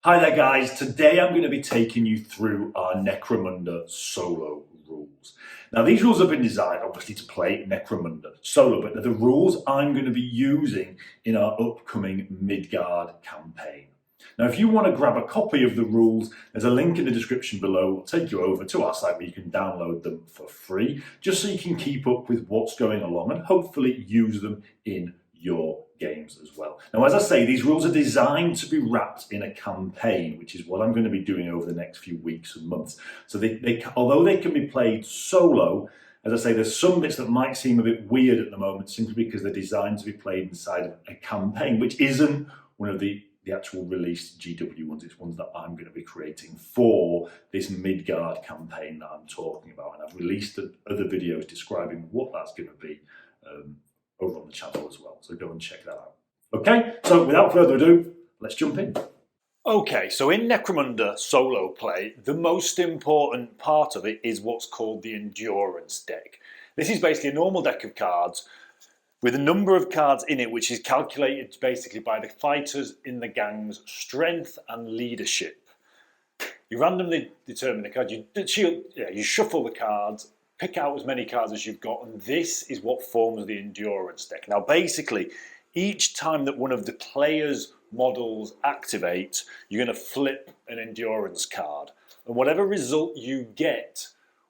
Hi there guys, today I'm going to be taking you through our Necromunda solo rules. Now these rules have been designed obviously to play Necromunda solo, but they're the rules I'm going to be using in our upcoming Midgard campaign. Now if you want to grab a copy of the rules, there's a link in the description below. It'll take you over to our site where you can download them for free, just so you can keep up with what's going along and hopefully use them in your games as well. Now, as I say, these rules are designed to be wrapped in a campaign, which is what I'm going to be doing over the next few weeks and months. So although they can be played solo, as I say, there's some bits that might seem a bit weird at the moment simply because they're designed to be played inside of a campaign, which isn't one of the actual released GW ones. It's ones that I'm going to be creating for this Midgard campaign that I'm talking about. And I've released other videos describing what that's going to be over on the channel as well. So go and check that out. Okay, so without further ado, let's jump in. Okay, so in Necromunda solo play, the most important part of it is what's called the Endurance deck. This is basically a normal deck of cards with a number of cards in it, which is calculated basically by the fighters in the gang's strength and leadership. You randomly determine the card, you shuffle the cards, pick out as many cards as you've got, and this is what forms the Endurance deck. Now basically, each time that one of the players' models activate, you're going to flip an Endurance card. And whatever result you get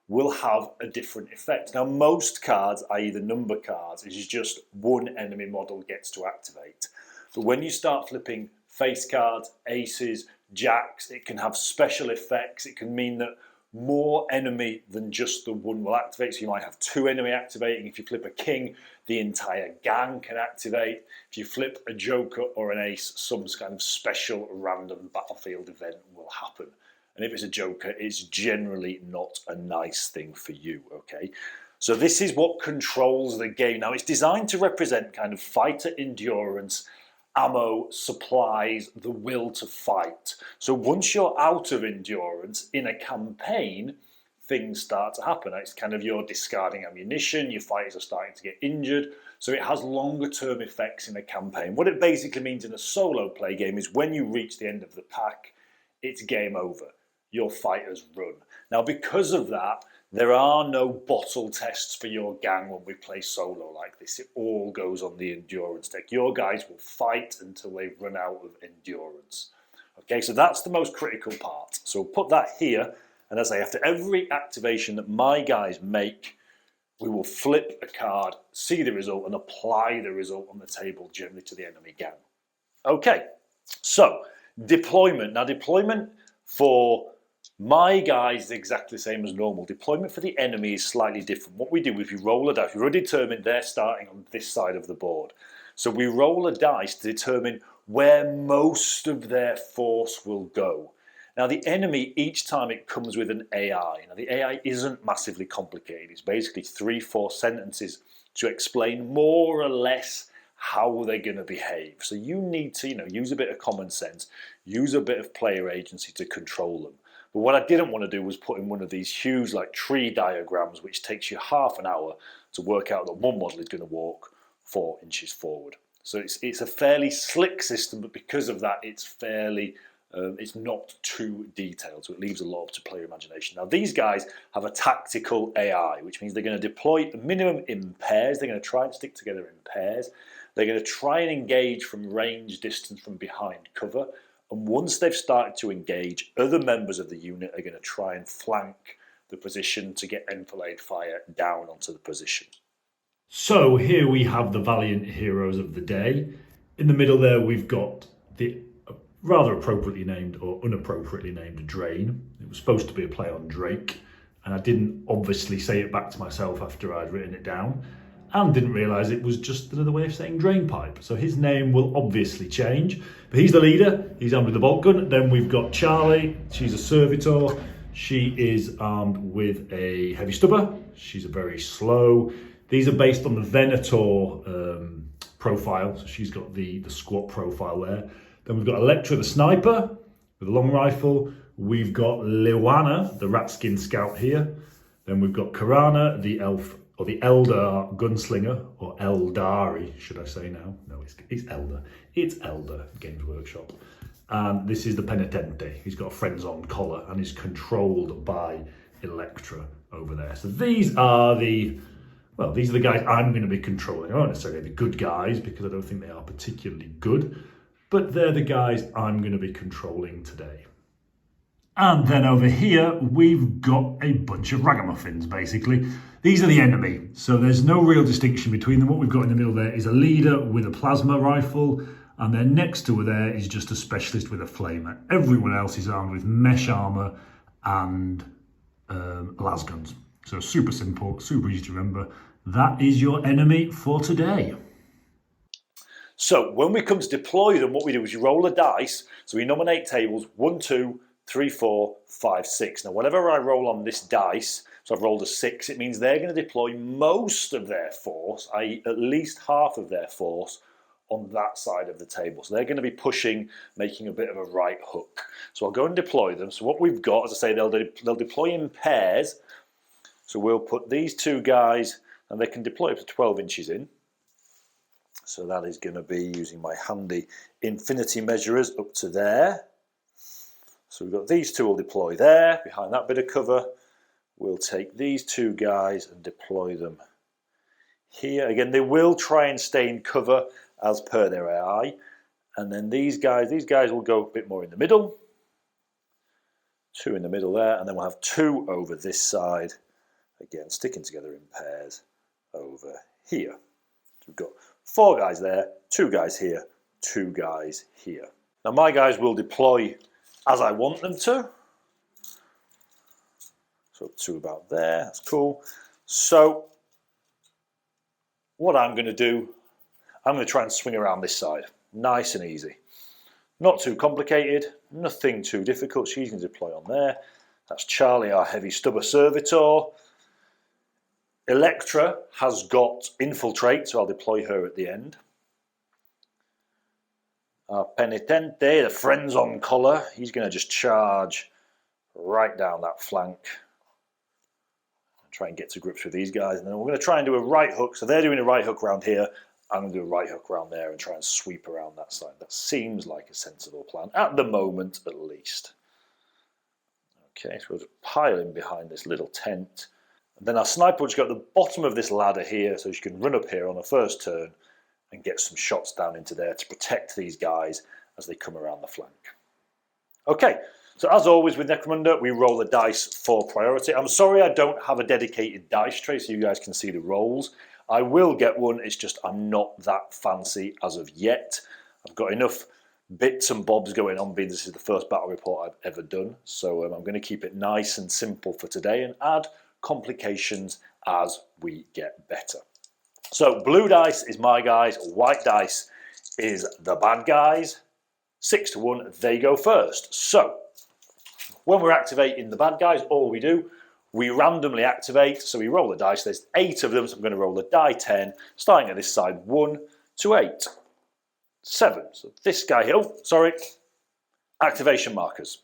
will have a different effect. Now most cards, i.e. the number cards, is just one enemy model gets to activate. But when you start flipping face cards, aces, jacks, it can have special effects. It can mean that more enemy than just the one will activate. So you might have two enemy activating. If you flip a king, the entire gang can activate. If you flip a joker or an ace, some kind of special random battlefield event will happen. And if it's a joker, it's generally not a nice thing for you, okay? So this is what controls the game. Now it's designed to represent kind of fighter endurance, ammo, supplies, the will to fight. So once you're out of endurance in a campaign, things start to happen. It's kind of you're discarding ammunition, your fighters are starting to get injured. So it has longer term effects in a campaign. What it basically means in a solo play game is when you reach the end of the pack, it's game over. Your fighters run. Now because of that, there are no bottle tests for your gang when we play solo like this. It all goes on the Endurance deck. Your guys will fight until they run out of endurance. Okay, so that's the most critical part. So we'll put that here, and as I say, after every activation that my guys make, we will flip a card, see the result, and apply the result on the table generally to the enemy gang. Okay, so deployment. Now deployment for my guys is exactly the same as normal. Deployment for the enemy is slightly different. What we do is we roll a dice. We've already determined they're starting on this side of the board. So we roll a dice to determine where most of their force will go. Now the enemy, each time it comes with an AI. Now the AI isn't massively complicated. It's basically 3-4 sentences to explain more or less how they're going to behave. So you need to, use a bit of common sense, use a bit of player agency to control them. But what I didn't want to do was put in one of these huge tree diagrams, which takes you half an hour to work out that one model is going to walk 4 inches forward. So it's a fairly slick system, but because of that, it's fairly it's not too detailed, so it leaves a lot up to player imagination. Now these guys have a tactical AI, which means they're going to deploy a minimum in pairs. They're going to try and stick together in pairs. They're going to try and engage from range, distance, from behind cover. And once they've started to engage, other members of the unit are going to try and flank the position to get enfilade fire down onto the position. So here we have the valiant heroes of the day. In the middle there we've got the rather appropriately named or unappropriately named Drain. It was supposed to be a play on Drake, and I didn't obviously say it back to myself after I'd written it down, and didn't realise it was just another way of saying drain pipe. So his name will obviously change, but he's the leader. He's armed with a bolt gun. Then we've got Charlie. She's a servitor. She is armed with a heavy stubber. She's a very slow. These are based on the Venator profile. So she's got the squat profile there. Then we've got Electra, the sniper, with a long rifle. We've got Lewana, the rat skin scout here. Then we've got Karana, the elf, or the Eldar gunslinger, or Eldari, should I say now? No, it's Elder. It's Elder, Games Workshop. And this is the Penitente. He's got a friends on collar and is controlled by Electra over there. So these are the guys I'm going to be controlling. I don't necessarily the good guys because I don't think they are particularly good, but they're the guys I'm going to be controlling today. And then over here, we've got a bunch of ragamuffins, basically. These are the enemy, so there's no real distinction between them. What we've got in the middle there is a leader with a plasma rifle, and then next to her there is just a specialist with a flamer. Everyone else is armed with mesh armor and las guns. So super simple, super easy to remember. That is your enemy for today. So when we come to deploy them, what we do is you roll a dice. So we nominate tables 1, 2, 3, 4, 5, 6. Now whatever I roll on this dice, so I've rolled a 6, it means they're going to deploy most of their force, i.e. at least half of their force, on that side of the table. So they're going to be pushing, making a bit of a right hook. So I'll go and deploy them. So what we've got, as I say, they'll deploy in pairs. So we'll put these two guys, and they can deploy up to 12 inches in. So that is going to be using my handy infinity measurers up to there. So we've got these two will deploy there, behind that bit of cover. We'll take these two guys and deploy them here. Again, they will try and stay in cover as per their AI. And then these guys will go a bit more in the middle. 2 in the middle there, and then we'll have 2 over this side. Again, sticking together in pairs over here. So we've got 4 guys there, 2 guys here, 2 guys here. Now my guys will deploy as I want them to. So 2 about there, that's cool. So what I'm going to do, I'm going to try and swing around this side. Nice and easy. Not too complicated, nothing too difficult. She's going to deploy on there. That's Charlie, our heavy stubber servitor. Electra has got infiltrate, so I'll deploy her at the end. Our Penitente, the friends on collar, he's going to just charge right down that flank. Try and get to grips with these guys, and then we're going to try and do a right hook. So they're doing a right hook around here. I'm going to do a right hook around there and try and sweep around that side. That seems like a sensible plan, at the moment at least. Okay, so we'll just pile in behind this little tent. And then our sniper will just go at the bottom of this ladder here, so she can run up here on her first turn and get some shots down into there to protect these guys as they come around the flank. Okay, so as always with Necromunda, we roll the dice for priority. I'm sorry I don't have a dedicated dice tray so you guys can see the rolls. I will get one, it's just I'm not that fancy as of yet. I've got enough bits and bobs going on, being this is the first battle report I've ever done. So I'm going to keep it nice and simple for today and add complications as we get better. So blue dice is my guys, white dice is the bad guys. 6 to 1, they go first. So when we're activating the bad guys, all we do, we randomly activate. So we roll the dice. There's 8 of them, so I'm going to roll the die 10, starting at this side, 1 to 8. 7. So this guy here, oh, sorry, activation markers.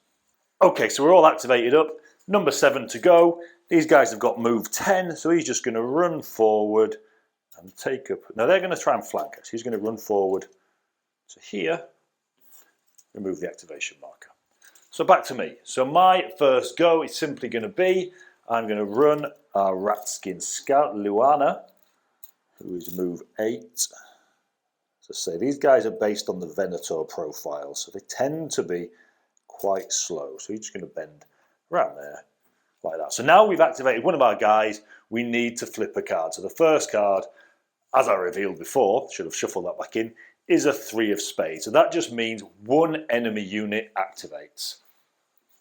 Okay, so we're all activated up. Number 7 to go. These guys have got move 10, so he's just going to run forward and take up. Now they're going to try and flank us. He's going to run forward to here, remove the activation marker. So back to me. So my first go is simply going to be, I'm going to run our Ratskin Scout, Luana, who is move 8. So say these guys are based on the Venator profile, so they tend to be quite slow. So you're just going to bend around there like that. So now we've activated one of our guys, we need to flip a card. So the first card, as I revealed before, should have shuffled that back in, is a 3 of spades. So that just means one enemy unit activates.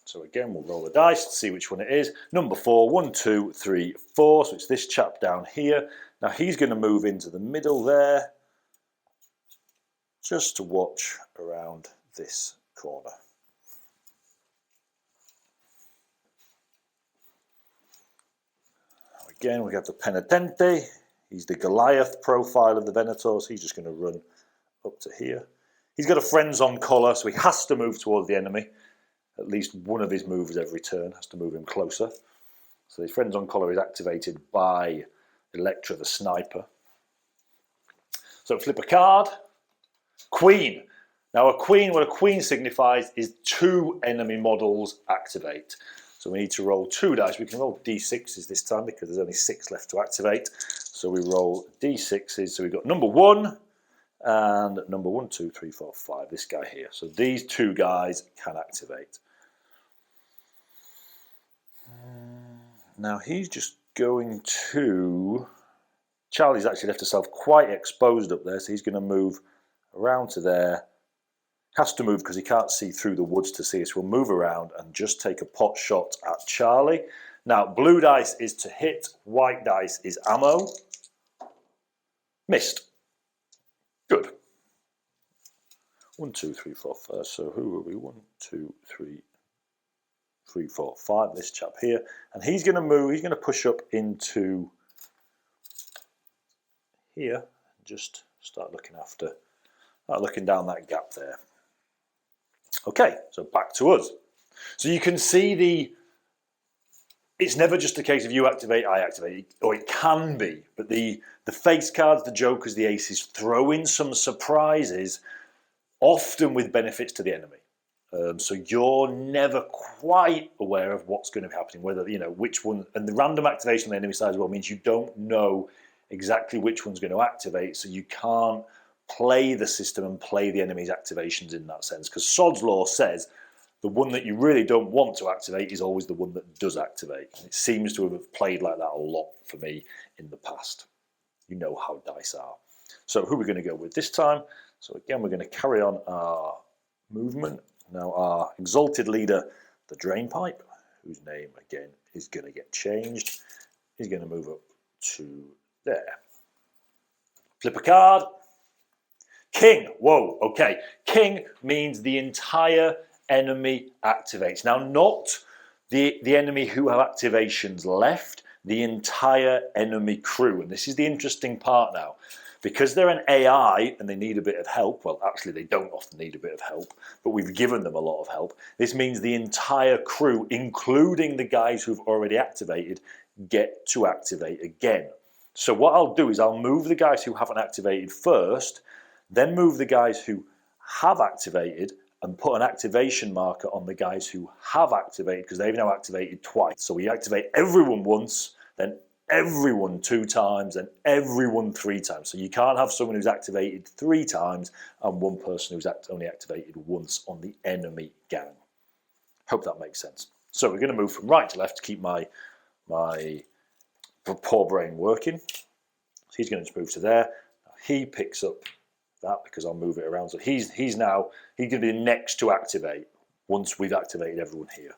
So again, we'll roll the dice to see which one it is. Number 4, 1, 2, 3, 4. So it's this chap down here. Now he's going to move into the middle there, just to watch around this corner. Again, we have the Penitente. He's the Goliath profile of the Venators. He's just going to run up to here. He's got a friends on collar, so he has to move towards the enemy. At least one of his moves every turn has to move him closer. So his friends on collar is activated by Electra, the sniper. So flip a card. Queen. Now a queen, what a queen signifies is 2 enemy models activate. So we need to roll 2 dice. We can roll d6s this time because there's only 6 left to activate. So we roll d6s. So we've got number 1 and number 1, 2, 3, 4, 5. This guy here. So these 2 guys can activate. Now he's just going to... Charlie's actually left himself quite exposed up there, so he's going to move around to there. Has to move because he can't see through the woods to see us. We'll move around and just take a pot shot at Charlie. Now, blue dice is to hit, white dice is ammo. Missed. Good. 1, 2, 3, 4, 5. So who are we? 1, 2, 3, 3, 4, 5. This chap here. And he's going to move, he's going to push up into here. Just start looking down that gap there. Okay, so back to us. So you can see it's never just a case of you activate, I activate, or it can be, but the face cards, the jokers, the aces throw in some surprises, often with benefits to the enemy. So you're never quite aware of what's going to be happening, whether, you know, which one, and the random activation on the enemy side as well means you don't know exactly which one's going to activate, so you can't play the system and play the enemy's activations in that sense, because Sod's Law says the one that you really don't want to activate is always the one that does activate. And it seems to have played like that a lot for me in the past. You know how dice are. So who are we going to go with this time? So again, we're going to carry on our movement. Now our exalted leader, the Drain Pipe, whose name again is going to get changed, is going to move up to there. Flip a card. King. Whoa, okay. King means the entire enemy activates. Now, not the enemy who have activations left, the entire enemy crew. And this is the interesting part now. Because they're an AI and they need a bit of help, well, actually they don't often need a bit of help, but we've given them a lot of help. This means the entire crew, including the guys who've already activated, get to activate again. So what I'll do is I'll move the guys who haven't activated first, then move the guys who have activated and put an activation marker on the guys who have activated, because they've now activated twice. So we activate everyone once, then everyone 2 times, and everyone 3 times. So you can't have someone who's activated 3 times and one person who's only activated once on the enemy gang. Hope that makes sense. So we're going to move from right to left to keep my poor brain working. So he's going to just move to there. He picks up that because I'll move it around. So he's going to be next to activate once we've activated everyone here.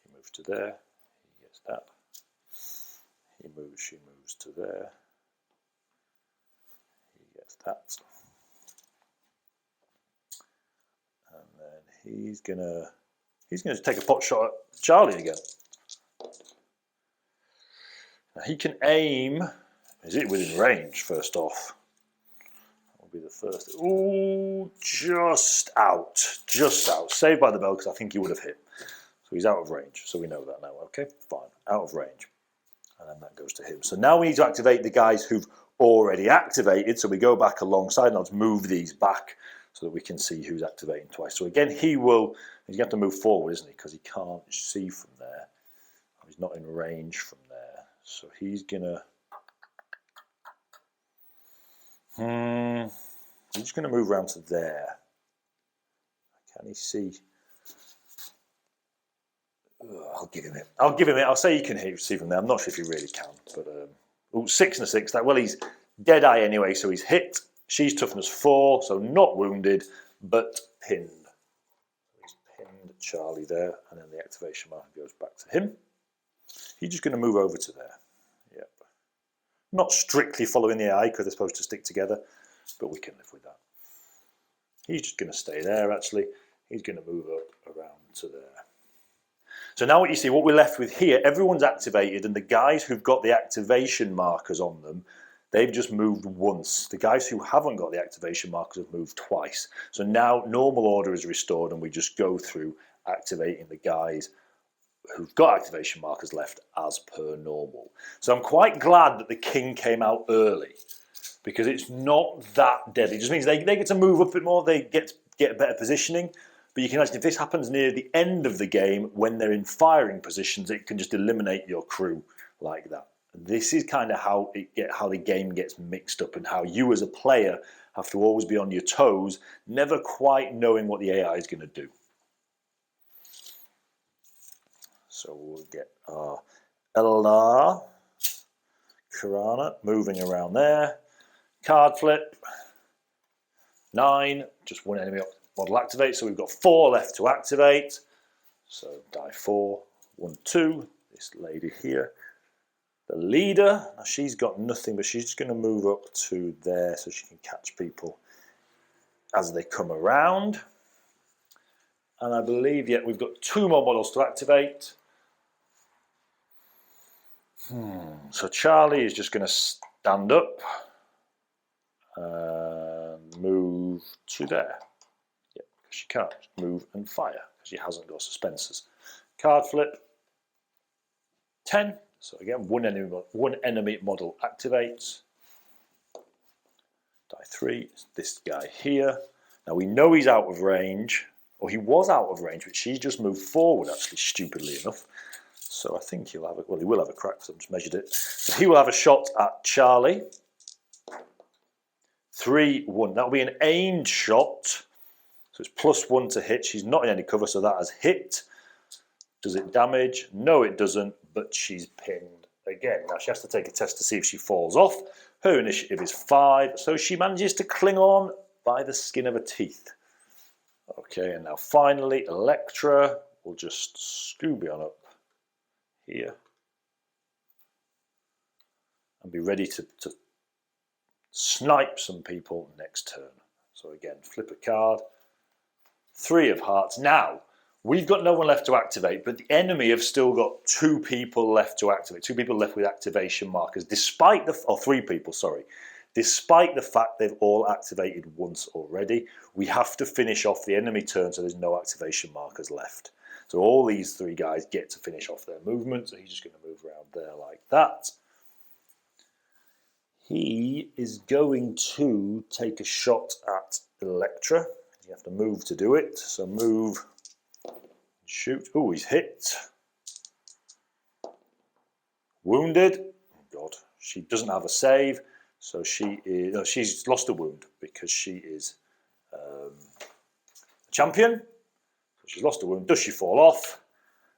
He moves to there. He gets that. He moves. She moves to there. He gets that. And then he's gonna take a pot shot at Charlie again. Now he can aim. Is it within range? First off, that will be the first. Ooh, just out, just out. Saved by the bell because I think he would have hit. So he's out of range. So we know that now. Okay, fine, out of range, and then that goes to him. So now we need to activate the guys who've already activated. So we go back alongside, and let's move these back so that we can see who's activating twice. So again, he's going to have to move forward, isn't he? Because he can't see from there. He's not in range from there. So he's gonna. He's just going to move around to there. Can he see? I'll give him it. I'll say he can see from there. I'm not sure if he really can. But 6 and a 6. Well, he's dead eye anyway, so he's hit. She's toughness 4, so not wounded, but pinned. He's pinned Charlie there, and then the activation marker goes back to him. He's just going to move over to there. Yep. Not strictly following the AI because they're supposed to stick together, but we can live with that. He's just going to stay there, actually. He's going to move up around to there. So now what you see, what we're left with here, everyone's activated, and the guys who've got the activation markers on them, they've just moved once. The guys who haven't got the activation markers have moved twice. So now normal order is restored, and we just go through activating the guys who've got activation markers left as per normal. So I'm quite glad that the king came out early, because it's not that deadly. It just means they get to move up a bit more, they get a better positioning. But you can imagine if this happens near the end of the game, when they're in firing positions, it can just eliminate your crew like that. This is kind of how the game gets mixed up, and how you as a player have to always be on your toes, never quite knowing what the AI is going to do. So we'll get our Eldar, Karana moving around there. Card flip. 9, just one enemy model activate. So we've got 4 left to activate. So die 4, 1, 2. This lady here. The leader, now she's got nothing, but she's just going to move up to there so she can catch people as they come around. And I believe, yeah, we've got 2 more models to activate. So Charlie is just going to stand up and move to there. Yeah, because she can't move and fire because she hasn't got suspensors. Card flip. 10. So again, one enemy model activates. Die 3. It's this guy here. Now we know he's out of range, or he was out of range, but she's just moved forward, actually, stupidly enough. So I think he'll have a, well, he will have a crack because I've just measured it. So he will have a shot at Charlie. 3, 1. That'll be an aimed shot. So it's +1 to hit. She's not in any cover, so that has hit. Does it damage? No, it doesn't, but she's pinned again. Now she has to take a test to see if she falls off. Her initiative is 5, so she manages to cling on by the skin of her teeth. Okay, and now finally, Electra will just Scooby on up here and be ready to snipe some people next turn. So again, flip a card. 3 of hearts. Now, we've got no one left to activate, but the enemy have still got 2 people left to activate. 2 people left with activation markers, despite the, or 3 people, sorry. Despite the fact they've all activated once already, we have to finish off the enemy turn so there's no activation markers left. So all these 3 guys get to finish off their movement, so he's just going to move around there like that. He is going to take a shot at Electra. You have to move to do it, so move, shoot. Oh, he's hit. Wounded. Oh God, she doesn't have a save, so she is. No, she's lost a wound because she is a champion. So she's lost a wound. Does she fall off?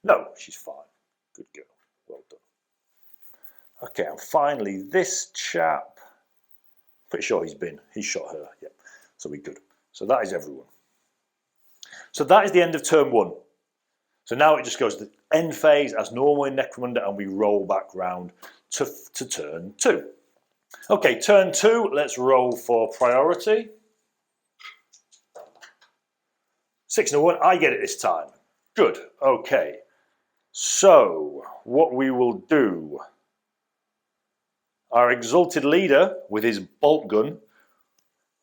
No, she's fine. Good girl. Well done. Okay, and finally this chap. Pretty sure he's shot her. Yeah, so we're good. So that is everyone. So that is the end of turn 1. So now it just goes to the end phase as normal in Necromunda, and we roll back round to turn 2. Okay, turn 2, let's roll for priority. 6 and a 1, I get it this time. Good, okay. So, what we will do, our exalted leader with his bolt gun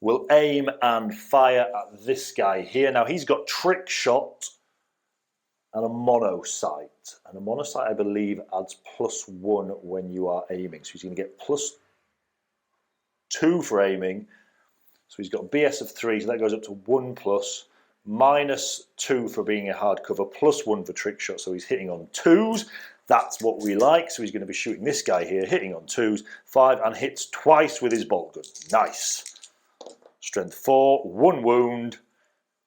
will aim and fire at this guy here. Now he's got trick shot and a mono sight. And a mono sight, I believe, adds +1 when you are aiming. So he's going to get +2 for aiming. So he's got BS of 3, so that goes up to 1+, -2 for being a hard cover, +1 for trick shot. So he's hitting on 2s. That's what we like. So he's going to be shooting this guy here, hitting on 2s, 5, and hits twice with his bolt gun. Nice. Strength 4, 1 wound.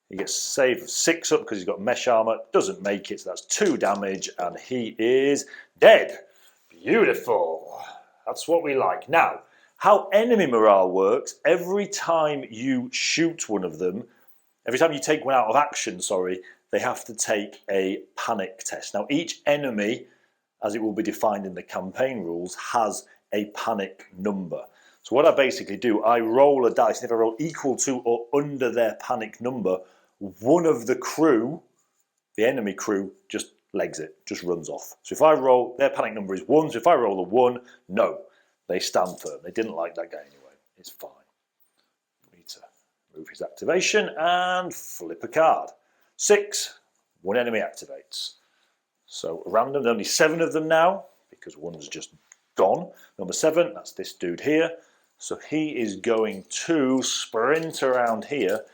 He gets save of 6 up because he's got mesh armor. Doesn't make it, so that's 2 damage, and he is dead. Beautiful. That's what we like. Now, how enemy morale works, every time you shoot one of them, every time you take one out of action, sorry, they have to take a panic test. Now, each enemy, as it will be defined in the campaign rules, has a panic number. So what I basically do, I roll a dice, and if I roll equal to or under their panic number, one of the crew, the enemy crew, just legs it, just runs off. So if I roll, their panic number is 1, so if I roll a 1, no, they stand firm. They didn't like that guy anyway. It's fine. We need to move his activation and flip a card. 6, 1 enemy activates. So random, only 7 of them now, because 1's just gone. Number 7, that's this dude here. So he is going to sprint around here.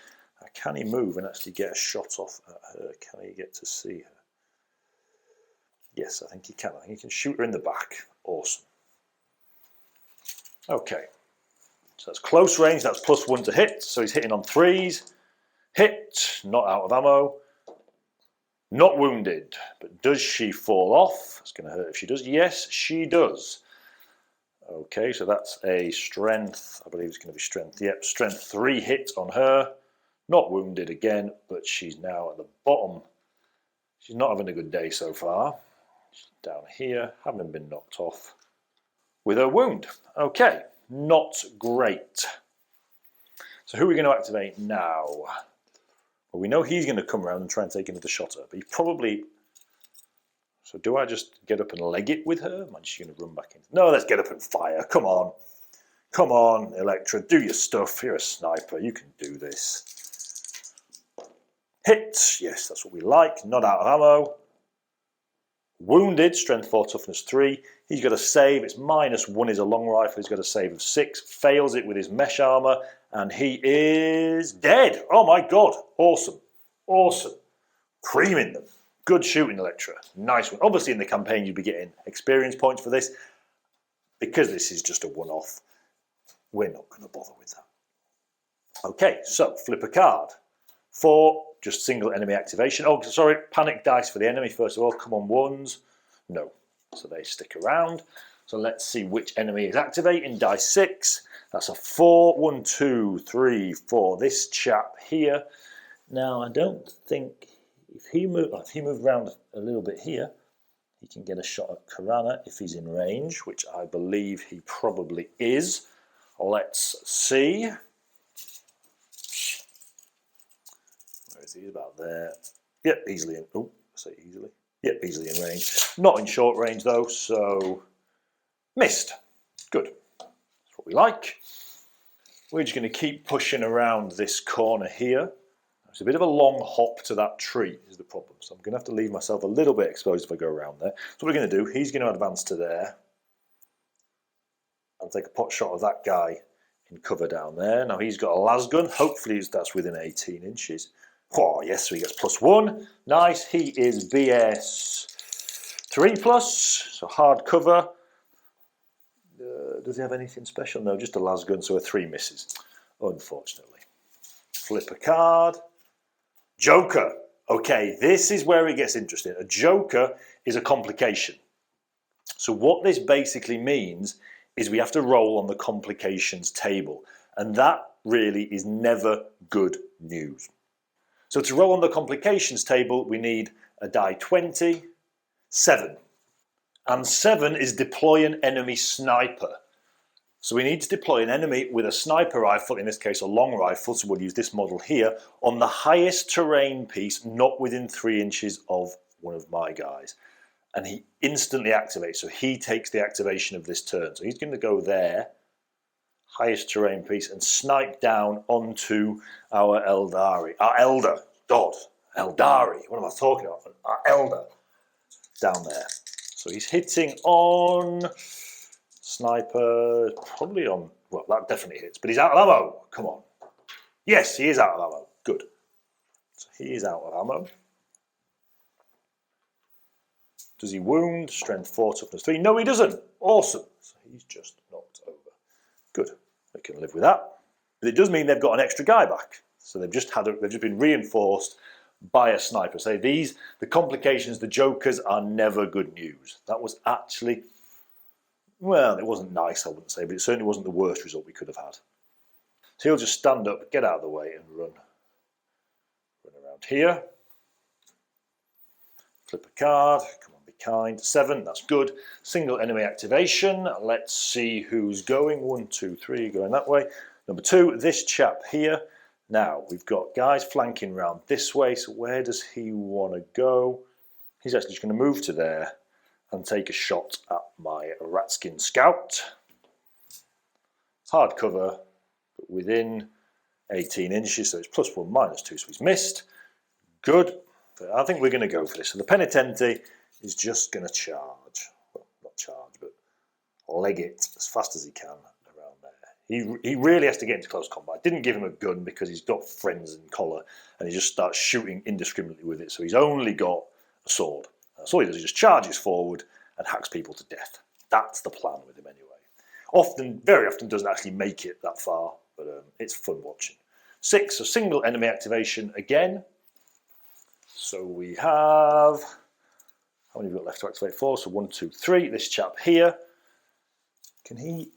Can he move and actually get a shot off at her? Can he get to see her? Yes, I think he can. I think he can shoot her in the back. Awesome. Okay. So that's close range. That's +1 to hit. So he's hitting on 3s. Hit. Not out of ammo. Not wounded. But does she fall off? It's going to hurt if she does. Yes, she does. Okay, so that's a strength. I believe it's going to be strength. Yep, strength 3 hit on her. Not wounded again, but she's now at the bottom. She's not having a good day so far. She's down here, having been knocked off with her wound. Okay, not great. So who are we going to activate now? Well, we know he's going to come around and try and take another shot at her, but he probably... So do I just get up and leg it with her? Am I just going to run back in? No, let's get up and fire. Come on. Come on, Electra, do your stuff. You're a sniper. You can do this. Hit. Yes, that's what we like. Not out of ammo. Wounded. Strength 4, toughness 3. He's got a save. It's -1 is a long rifle. He's got a save of 6. Fails it with his mesh armor. And he is dead. Oh my god. Awesome. Awesome. Creaming them. Good shooting, Electra. Nice one. Obviously, in the campaign, you'd be getting experience points for this. Because this is just a one-off, we're not going to bother with that. Okay, so flip a card. 4, just single enemy activation. Oh, sorry, panic dice for the enemy, first of all. Come on, 1s. No. So they stick around. So let's see which enemy is activating. Die 6. That's a 4. 1, 2, 3, 4. This chap here. Now, I don't think... If he moved around a little bit here, he can get a shot at Karana if he's in range, which I believe he probably is. Let's see. Where is he? About there. Yep, easily in. Oh, say easily. Yep, easily in range. Not in short range though, so missed. Good. That's what we like. We're just going to keep pushing around this corner here. It's a bit of a long hop to that tree is the problem. So I'm going to have to leave myself a little bit exposed if I go around there. So what we're going to do, he's going to advance to there. And take a pot shot of that guy in cover down there. Now he's got a lasgun. Hopefully that's within 18 inches. Oh, yes, so he gets +1. Nice. He is BS 3+. So hard cover. Does he have anything special? No, just a lasgun, so a 3 misses. Unfortunately. Flip a card. Joker. Okay, this is where it gets interesting. A joker is a complication. So what this basically means is we have to roll on the complications table. And that really is never good news. So to roll on the complications table, we need a die 20, 7. And 7 is deploy an enemy sniper. So we need to deploy an enemy with a sniper rifle, in this case a long rifle, so we'll use this model here, on the highest terrain piece, not within 3 inches of one of my guys. And he instantly activates, so he takes the activation of this turn. So he's going to go there, highest terrain piece, and snipe down onto our Eldari. Our Elder. God. Eldari. What am I talking about? Our Elder. Down there. So he's hitting on... Sniper, probably on... Well, that definitely hits, but he's out of ammo. Come on. Yes, he is out of ammo. Good. So he is out of ammo. Does he wound? Strength 4, toughness 3. No, he doesn't. Awesome. So he's just knocked over. Good. We can live with that. But it does mean they've got an extra guy back. So they've just been reinforced by a sniper. So the complications, the jokers are never good news. That was actually... Well, it wasn't nice, I wouldn't say, but it certainly wasn't the worst result we could have had. So he'll just stand up, get out of the way, and run around here. Flip a card. Come on, be kind. 7, that's good. Single enemy activation. Let's see who's going. 1, 2, 3, going that way. Number 2, this chap here. Now, we've got guys flanking round this way, so where does he want to go? He's actually just going to move to there and take a shot at my Ratskin Scout. It's hard cover, but within 18 inches, so it's +1, -2, so he's missed. Good. But I think we're going to go for this. So the Penitente is just going to charge. Well, not charge, but leg it as fast as he can around there. He really has to get into close combat. I didn't give him a gun because he's got friends in collar, and he just starts shooting indiscriminately with it. So he's only got a sword. That's all he does. He just charges forward and hacks people to death. That's the plan with him anyway. Very often doesn't actually make it that far, but it's fun watching. 6, so single enemy activation again. So we have, how many have we got left to activate? 4, so 1, 2, 3. This chap here, can he?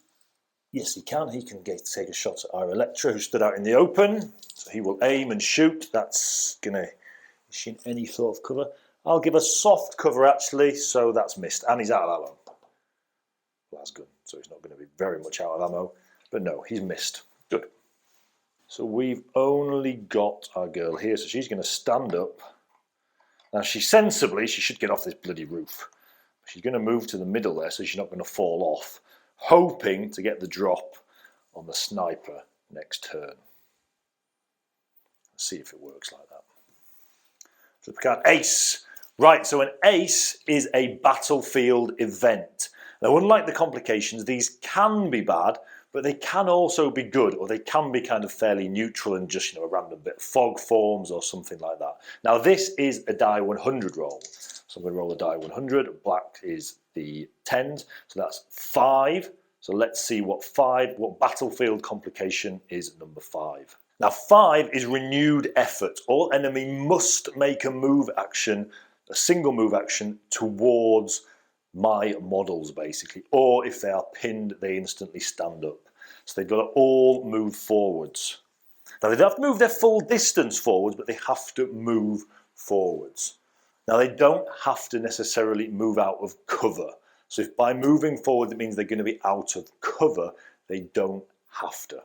Yes, he can. He can take a shot at our Electra, who stood out in the open. So he will aim and shoot. That's gonna, is she in any sort of cover? I'll give a soft cover actually, so that's missed. And he's out of ammo. That's good. So he's not going to be very much out of ammo. But no, he's missed. Good. So we've only got our girl here, so she's going to stand up. Now she should get off this bloody roof. She's going to move to the middle there, so she's not going to fall off, hoping to get the drop on the sniper next turn. Let's see if it works like that. So we got ace. Right, so an ace is a battlefield event. Now, unlike the complications, these can be bad, but they can also be good, or they can be kind of fairly neutral and just, a random bit of fog forms or something like that. Now, this is a die 100 roll. So I'm going to roll a die 100. Black is the 10s, so that's 5. So let's see what battlefield complication is number 5. Now 5 is renewed effort. All enemy must make a move action, a single move action towards my models basically, or if they are pinned, they instantly stand up. So they've got to all move forwards. Now they don't have to move their full distance forwards, but they have to move forwards. Now they don't have to necessarily move out of cover. So if by moving forward it means they're going to be out of cover, they don't have to.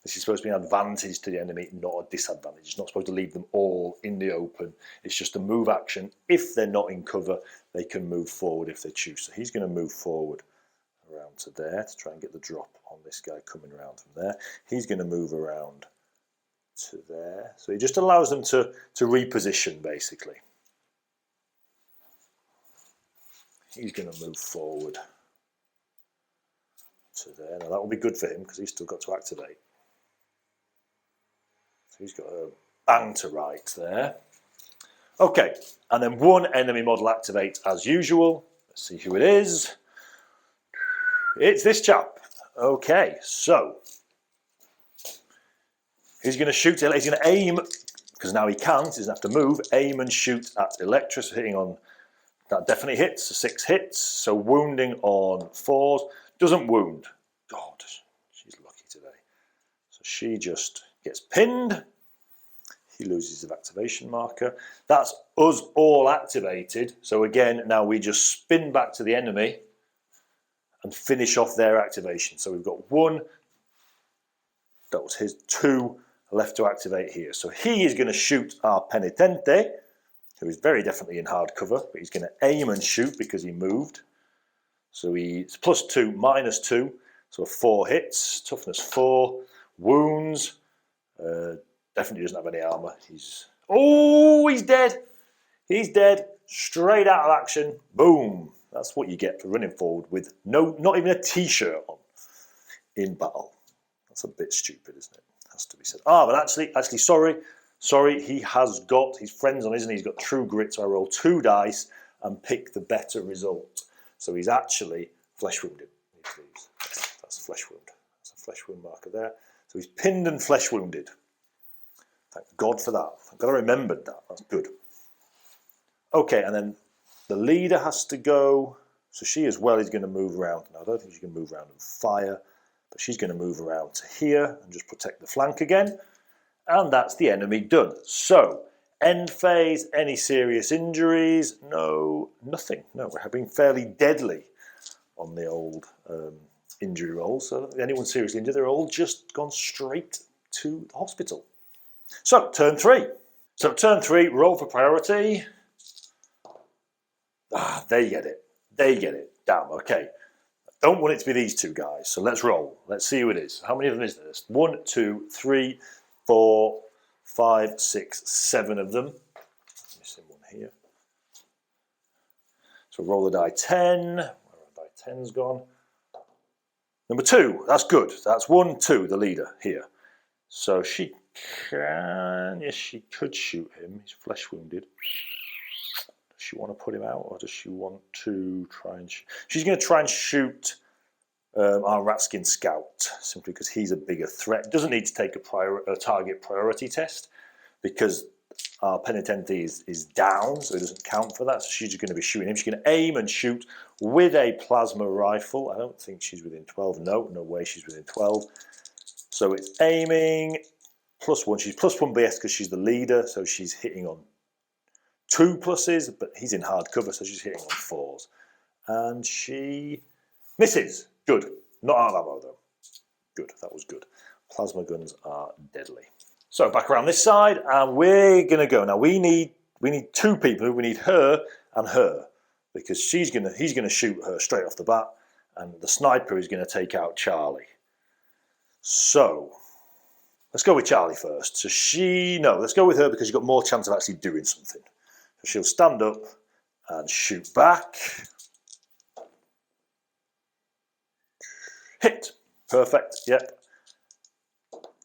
This is supposed to be an advantage to the enemy, not a disadvantage. It's not supposed to leave them all in the open. It's just a move action. If they're not in cover, they can move forward if they choose. So he's going to move forward around to there to try and get the drop on this guy coming around from there. He's going to move around to there. So it just allows them to reposition, basically. He's going to move forward to there. Now that will be good for him because he's still got to activate. So he's got a bang to right there. Okay, and then one enemy model activates as usual. Let's see who it is. It's this chap. Okay, so he's going to shoot. He's going to aim, because now he can, he doesn't have to move, aim and shoot at Electra, so hitting on, that definitely hits, so 6 hits. So wounding on 4s, doesn't wound. God, she's lucky today. So she just gets pinned. He loses his activation marker. That's us all activated. So again, now we just spin back to the enemy and finish off their activation. So we've got 1, that was his, 2 left to activate here. So he is going to shoot our Penitente, who is very definitely in hard cover, but he's going to aim and shoot because he moved. So he's +2, -2, so 4 hits, toughness 4, wounds, definitely doesn't have any armor. He's dead. He's dead. Straight out of action. Boom. That's what you get for running forward with not even a t-shirt on in battle. That's a bit stupid, isn't it? Has to be said. But actually, sorry. He has got his friends on, isn't he? He's got true grit. So I roll 2 dice and pick the better result. So he's actually flesh wounded. That's flesh wound. That's a flesh wound marker there. So he's pinned and flesh wounded. Thank God for that. I've got to remember that. That's good. Okay, and then the leader has to go. So she as well is going to move around. Now, I don't think she can move around and fire, but she's going to move around to here and just protect the flank again. And that's the enemy done. So, end phase, any serious injuries? No, nothing. No, we're being fairly deadly on the old injury rolls. So, anyone seriously injured, they're all just gone straight to the hospital. So, turn 3. So, turn 3, roll for priority. They get it. They get it. Damn, okay. Don't want it to be these 2 guys. So, let's roll. Let's see who it is. How many of them is there? 1, 2, 3, 4, 5, 6, 7 of them. Missing one here. So, roll the die 10. Where have die 10's gone? Number 2, that's good. That's 1, 2, the leader here. So she can, yes, she could shoot him. He's flesh wounded. Does she want to put him out, or does she want to try and shoot? She's going to try and shoot our Ratskin Scout, simply because he's a bigger threat. Doesn't need to take a target priority test, because our Penitente is down, so it doesn't count for that. So she's just going to be shooting him. She's going to aim and shoot with a plasma rifle. I don't think she's within 12. No way she's within 12. So it's aiming, +1. She's +1 BS because she's the leader, so she's hitting on 2 pluses, but he's in hard cover, so she's hitting on 4s. And she misses. Good. Not out of ammo, though. Good. That was good. Plasma guns are deadly. So back around this side, and we're going to go. Now we need 2 people. We need her and her, because he's going to shoot her straight off the bat, and the sniper is going to take out Charlie. So let's go with Charlie first. So let's go with her because she's got more chance of actually doing something. So she'll stand up and shoot back. Hit. Perfect. Yep.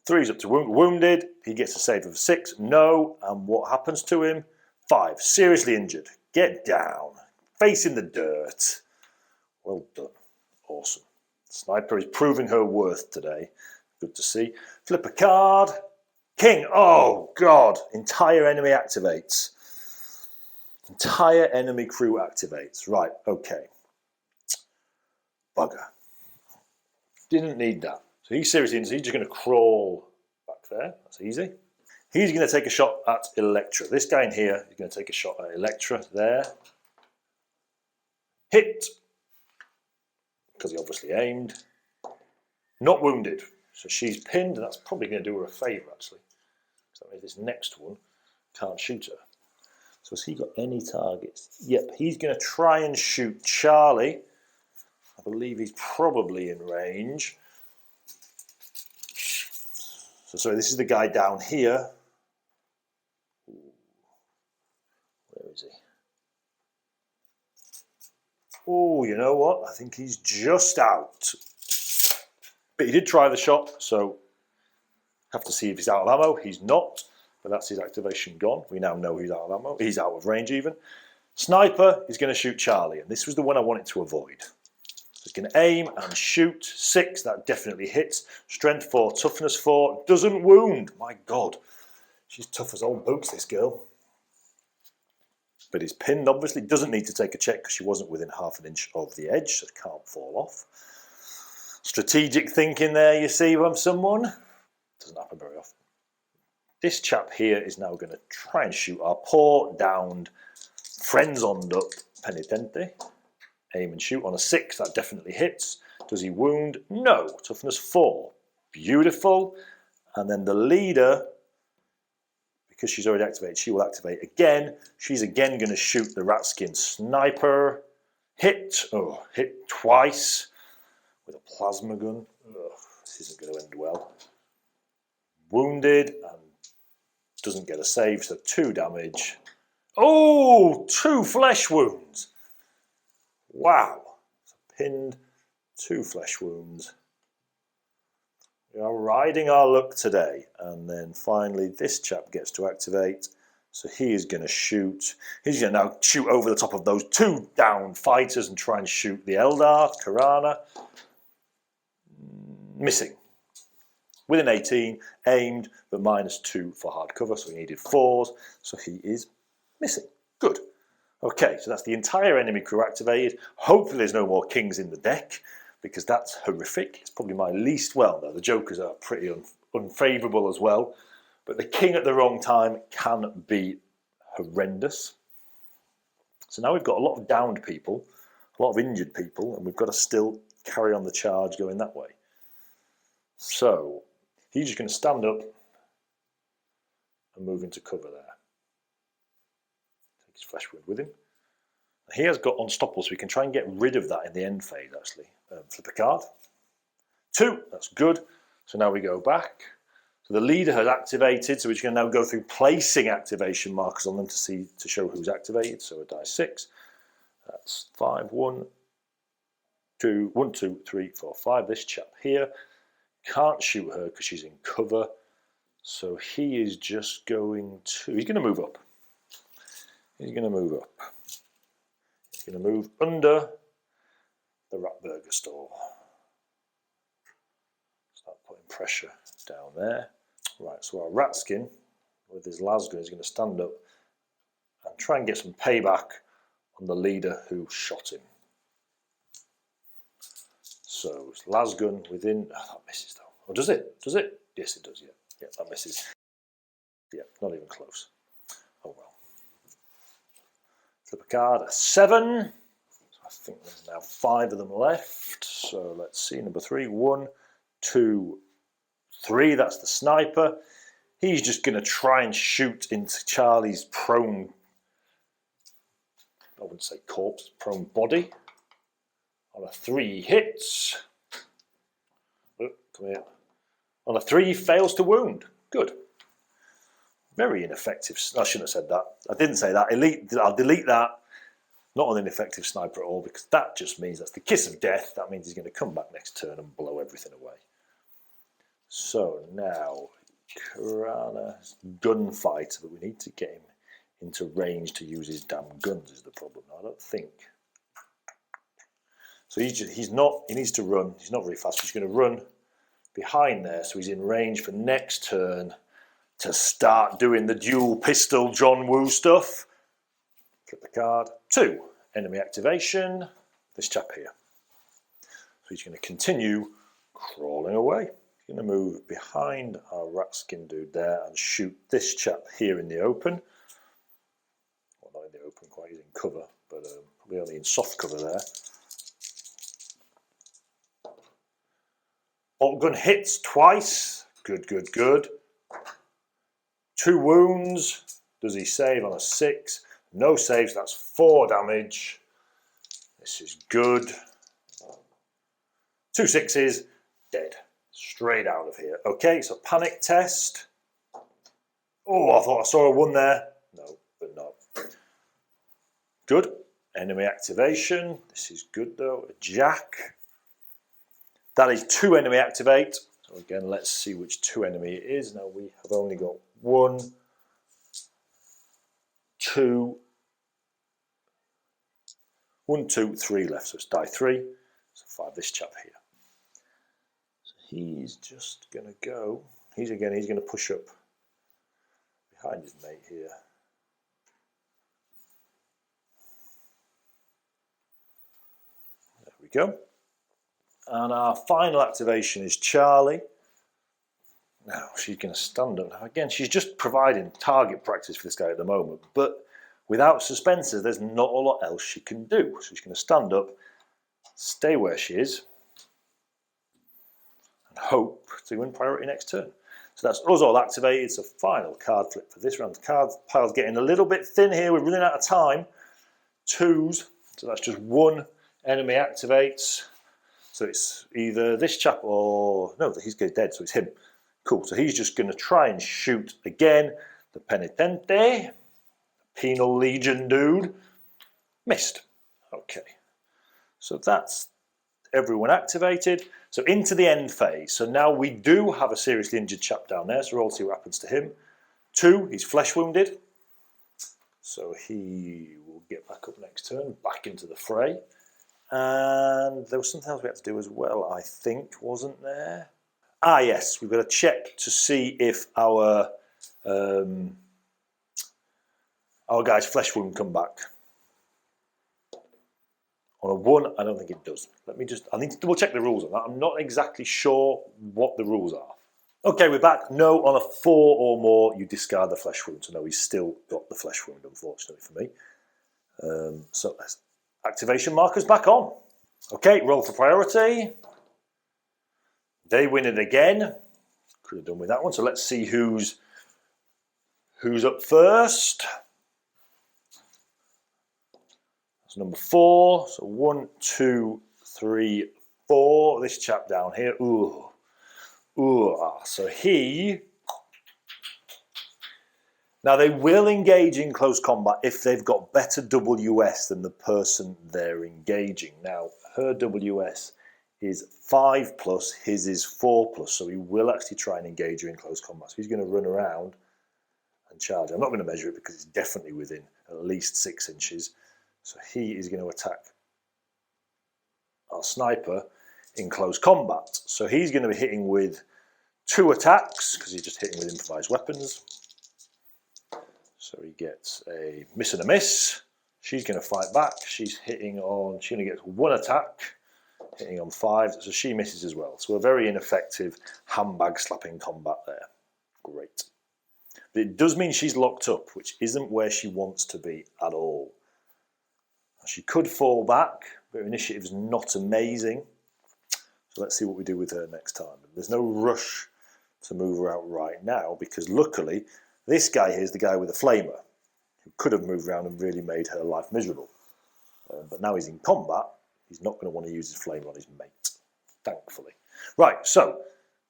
3's up to wounded. He gets a save of 6. No. And what happens to him? 5. Seriously injured. Get down. Face in the dirt. Well done. Awesome. Sniper is proving her worth today. Good to see. Flip a card. King. Oh, God. Entire enemy activates. Entire enemy crew activates. Right. Okay. Bugger. Didn't need that. So he's seriously injured. He's just going to crawl back there. That's easy. He's going to take a shot at Electra. This guy in here is going to take a shot at Electra. There. Hit. Because he obviously aimed. Not wounded. So she's pinned, and that's probably going to do her a favour, actually. So that means this next one can't shoot her. So has he got any targets? Yep, he's going to try and shoot Charlie. I believe he's probably in range. So sorry, this is the guy down here. Where is he? Oh, you know what? I think he's just out. But he did try the shot, so have to see if he's out of ammo. He's not, but that's his activation gone. We now know he's out of ammo. He's out of range even. Sniper is going to shoot Charlie, and this was the one I wanted to avoid. So he's going to aim and shoot. 6, that definitely hits. Strength 4, toughness 4, doesn't wound. My God, she's tough as old boots, this girl. But he's pinned, obviously. Doesn't need to take a check because she wasn't within half an inch of the edge, so it can't fall off. Strategic thinking there, you see, from someone. Doesn't happen very often. This chap here is now going to try and shoot our poor, downed, friends-oned up Penitente. Aim and shoot on a 6, that definitely hits. Does he wound? No. Toughness 4. Beautiful. And then the leader, because she's already activated, she will activate again. She's again going to shoot the Ratskin Sniper. Hit. Oh, hit twice. With a plasma gun. Ugh, this isn't going to end well. Wounded and doesn't get a save, so 2 damage. Oh, 2 flesh wounds. Wow. So pinned, 2 flesh wounds. We are riding our luck today. And then finally this chap gets to activate. So he is going to shoot. He's going to now shoot over the top of those 2 down fighters and try and shoot the Eldar, Karana. Missing. With an 18, aimed, but -2 for hard cover, so he needed 4s, so he is missing. Good. Okay, so that's the entire enemy crew activated. Hopefully there's no more kings in the deck, because that's horrific. It's probably my least, well, no, the jokers are pretty unfavourable as well, but the king at the wrong time can be horrendous. So now we've got a lot of downed people, a lot of injured people, and we've got to still carry on the charge going that way. So he's just going to stand up and move into cover there. Take his flesh wound with him. And he has got unstoppable, so we can try and get rid of that in the end phase, actually. Flip a card. 2, that's good. So now we go back. So the leader has activated, so we're just going to now go through placing activation markers on them to show who's activated. So a die 6. That's 5, 1, 2, 1, 2, 3, 4, 5. This chap here can't shoot her because she's in cover. So he is just going to, he's going to move up. He's going to move up. He's going to move under the rat burger stall. Start putting pressure down there. Right, so our Ratskin with his lasgun is going to stand up and try and get some payback on the leader who shot him. So lasgun within, oh, that misses though. Or does it? Does it? Yes, it does, yeah. Yeah, that misses. Yeah, not even close. Oh well. Flip a card, a 7. So I think there's now 5 of them left. So let's see, number 3. 1, 2, 3. That's the sniper. He's just going to try and shoot into Charlie's prone, I wouldn't say corpse, prone body. On a 3 hits. Oh, come here. On a 3 fails to wound. Good. Very ineffective. I shouldn't have said that. I didn't say that. Elite. I'll delete that. Not an ineffective sniper at all, because that just means that's the kiss of death. That means he's going to come back next turn and blow everything away. So now, Krana's gunfighter, but we need to get him into range to use his damn guns is the problem. I don't think. So he's not. He needs to run. He's not very fast. He's going to run behind there, so he's in range for next turn to start doing the dual pistol John Woo stuff. Flip the card. 2, enemy activation. This chap here. So he's going to continue crawling away. He's going to move behind our Ratskin dude there and shoot this chap here in the open. Well, not in the open quite, he's in cover, but probably only in soft cover there. Bolt gun hits twice. Good, good, good. 2 wounds. Does he save on a 6? No saves, that's 4 damage. This is good. 2 6s, dead. Straight out of here. Okay, so panic test. Oh, I thought I saw a 1 there. No, but no. Good. Enemy activation. This is good though. A jack. That is 2 enemy activate. So again, let's see which 2 enemy it is. Now we have only got 1, 2, 1, 2, 3 left. So it's die 3. So 5 this chap here. So he's just going to go. He's going to push up behind his mate here. There we go. And our final activation is Charlie. Now she's going to stand up. Now again, she's just providing target practice for this guy at the moment, but without suspensors, there's not a lot else she can do. So she's going to stand up, stay where she is, and hope to win priority next turn. So that's us all activated. So final card flip for this round. The card pile's getting a little bit thin here. We're running out of time. 2s. So that's just 1 enemy activates. So it's either this chap or... No, he's dead, so it's him. Cool, so he's just going to try and shoot again. The Penitente. Penal Legion dude. Missed. Okay. So that's everyone activated. So into the end phase. So now we do have a seriously injured chap down there. So we'll see what happens to him. 2, he's flesh wounded. So he will get back up next turn, back into the fray. And there was something else we had to do as well, I think, wasn't there? Ah, yes, we've got to check to see if our guy's flesh wound come back. On a 1, I don't think it does. I need to double check the rules on that. I'm not exactly sure what the rules are. Okay, we're back. No, on a 4 or more, you discard the flesh wound. So no, he's still got the flesh wound, unfortunately for me. So let's activation markers back on. Okay, roll for priority. They win it again. Could have done with that one. So let's see who's up first. That's number 4. So 1, 2, 3, 4. This chap down here. Ooh. So he... Now they will engage in close combat if they've got better WS than the person they're engaging. Now her WS is 5+, his is 4+, so he will actually try and engage her in close combat. So he's going to run around and charge. I'm not going to measure it because it's definitely within at least 6 inches. So he is going to attack our sniper in close combat. So he's going to be hitting with 2 attacks because he's just hitting with improvised weapons. So he gets a miss and a miss. She's going to fight back. She's hitting on, she's going to get 1 attack, hitting on 5, so she misses as well. So a very ineffective handbag slapping combat there. Great. But it does mean she's locked up, which isn't where she wants to be at all. She could fall back, but her initiative's not amazing. So let's see what we do with her next time. There's no rush to move her out right now, because luckily, this guy here is the guy with the flamer, who could have moved around and really made her life miserable. But now he's in combat, he's not going to want to use his flamer on his mate, thankfully. Right, so,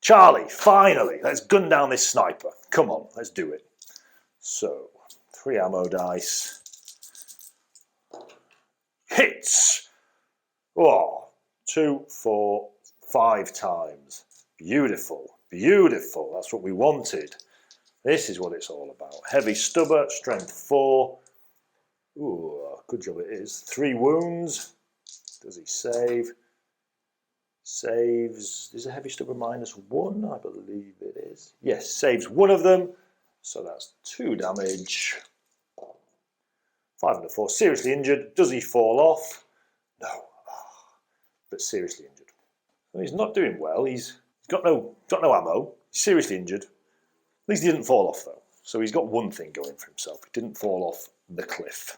Charlie, finally, let's gun down this sniper. Come on, let's do it. So, 3 ammo dice. Hits! Oh, 2, 4, 5 times. Beautiful, beautiful, that's what we wanted. This is what it's all about. Heavy stubber, strength 4. Ooh, good job it is. 3 wounds. Does he save? Saves. Is a heavy stubber -1? I believe it is. Yes, saves 1 of them. So that's 2 damage. 5 and a 4. Seriously injured. Does he fall off? No. But seriously injured. Well, he's not doing well. He's got no ammo. He's seriously injured. At least he didn't fall off though. So he's got one thing going for himself. He didn't fall off the cliff.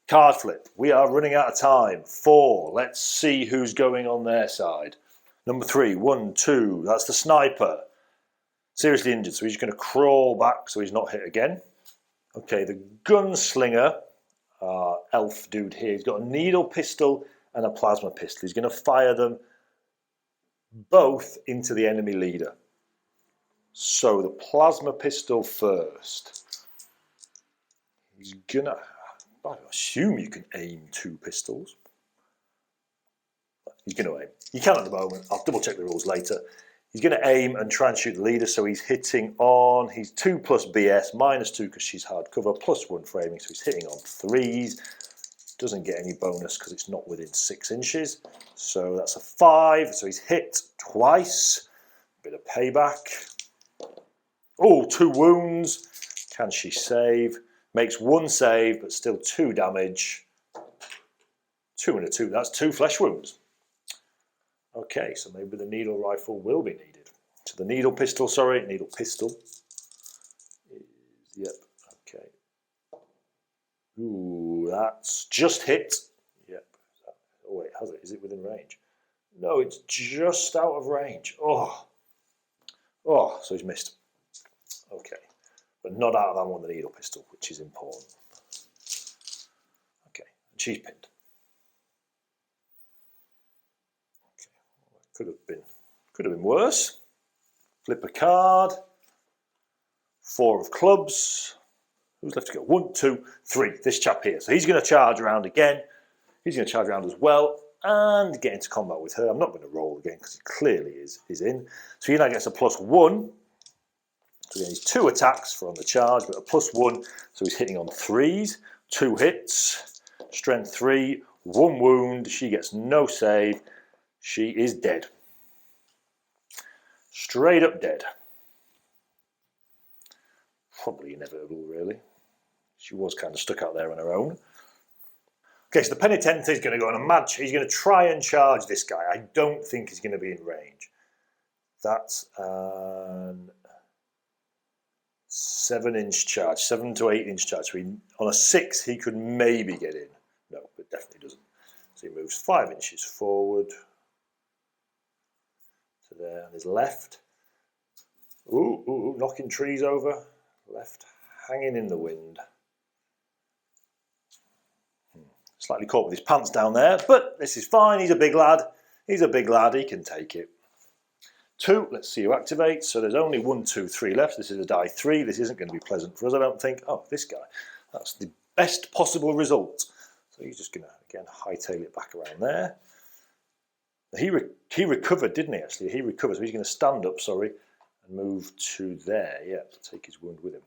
Card flip. We are running out of time. 4. Let's see who's going on their side. Number 3. 1, 2. That's the sniper. Seriously injured. So he's going to crawl back so he's not hit again. Okay, the gunslinger, elf dude here, he's got a needle pistol and a plasma pistol. He's going to fire them both into the enemy leader. So the plasma pistol first. He's gonna, I assume you can aim 2 pistols. He's gonna aim. You can at the moment, I'll double check the rules later. He's gonna aim and try and shoot the leader, so he's hitting on, he's 2 plus BS, -2 because she's hard cover, +1 framing, so he's hitting on 3s. Doesn't get any bonus because it's not within 6 inches. So that's a 5, so he's hit twice. Bit of payback. Oh, 2 wounds. Can she save? Makes 1 save, but still 2 damage. 2 and a 2. That's 2 flesh wounds. Okay, so maybe the needle rifle will be needed. So the needle pistol, needle pistol. Yep, okay. Ooh, that's just hit. Yep. Oh wait, has it? Is it within range? No, it's just out of range. Oh, so he's missed. Okay, but not out of that one, the needle pistol, which is important. Okay, and she's pinned. Okay, well, could have been worse. Flip a card. 4 of clubs. Who's left to go? 1, 2, 3. This chap here. So he's going to charge around again. He's going to charge around as well and get into combat with her. I'm not going to roll again because he clearly is in. So he now gets a +1. So he needs 2 attacks for on the charge, but a +1. So he's hitting on 3s. 2 hits. Strength 3. 1 wound. She gets no save. She is dead. Straight up dead. Probably inevitable, really. She was kind of stuck out there on her own. Okay, so the penitente is going to go on a mad. He's going to try and charge this guy. I don't think he's going to be in range. That's an 7-inch charge, 7 to 8 inch charge. So on a 6, he could maybe get in. No, but definitely doesn't. So he moves 5 inches forward to there on his left. Ooh, knocking trees over. Left, hanging in the wind. Slightly caught with his pants down there, but this is fine. He's a big lad. He's a big lad. He can take it. 2, let's see who activates. So there's only 1, 2, 3 left. This is a die 3. This isn't going to be pleasant for us, I don't think. Oh, this guy. That's the best possible result. So he's just going to, again, hightail it back around there. He recovered, didn't he, actually? He recovered, so he's going to stand up, sorry, and move to there. Yeah, to take his wound with him.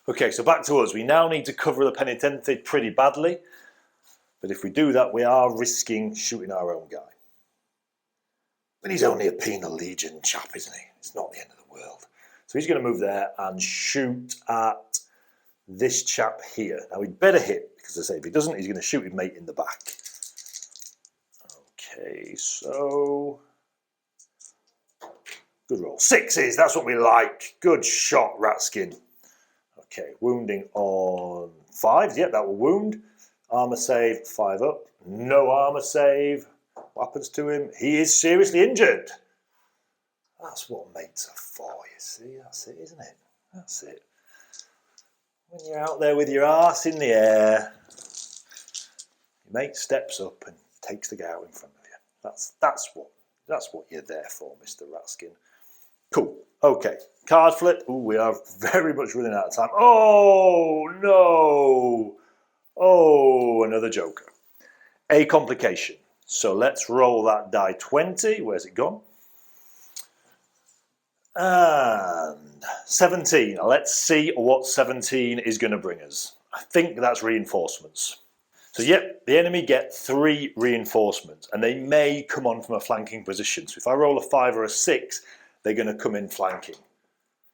Okay, so back to us. We now need to cover the penitente pretty badly. But if we do that, we are risking shooting our own guy. But he's only a penal legion chap, isn't he? It's not the end of the world. So he's going to move there and shoot at this chap here. Now he'd better hit, because I say if he doesn't, he's going to shoot his mate in the back. Okay, so good roll. 6s, that's what we like. Good shot, Ratskin. Okay, wounding on 5s. Yep, that will wound. Armour save, 5 up. No armour save. What happens to him? He is seriously injured. That's what mates are for, you see. That's it, isn't it? That's it. When you're out there with your arse in the air, your mate steps up and takes the guy out in front of you. That's what you're there for, Mr. Ratskin. Cool. Okay. Card flip. Ooh, we are very much running out of time. Oh no! Oh, another joker. A complication. So let's roll that die 20. Where's it gone? And 17. Now let's see what 17 is going to bring us. I think that's reinforcements. So yep, the enemy get 3 reinforcements, and they may come on from a flanking position. So if I roll a 5 or a 6, they're going to come in flanking.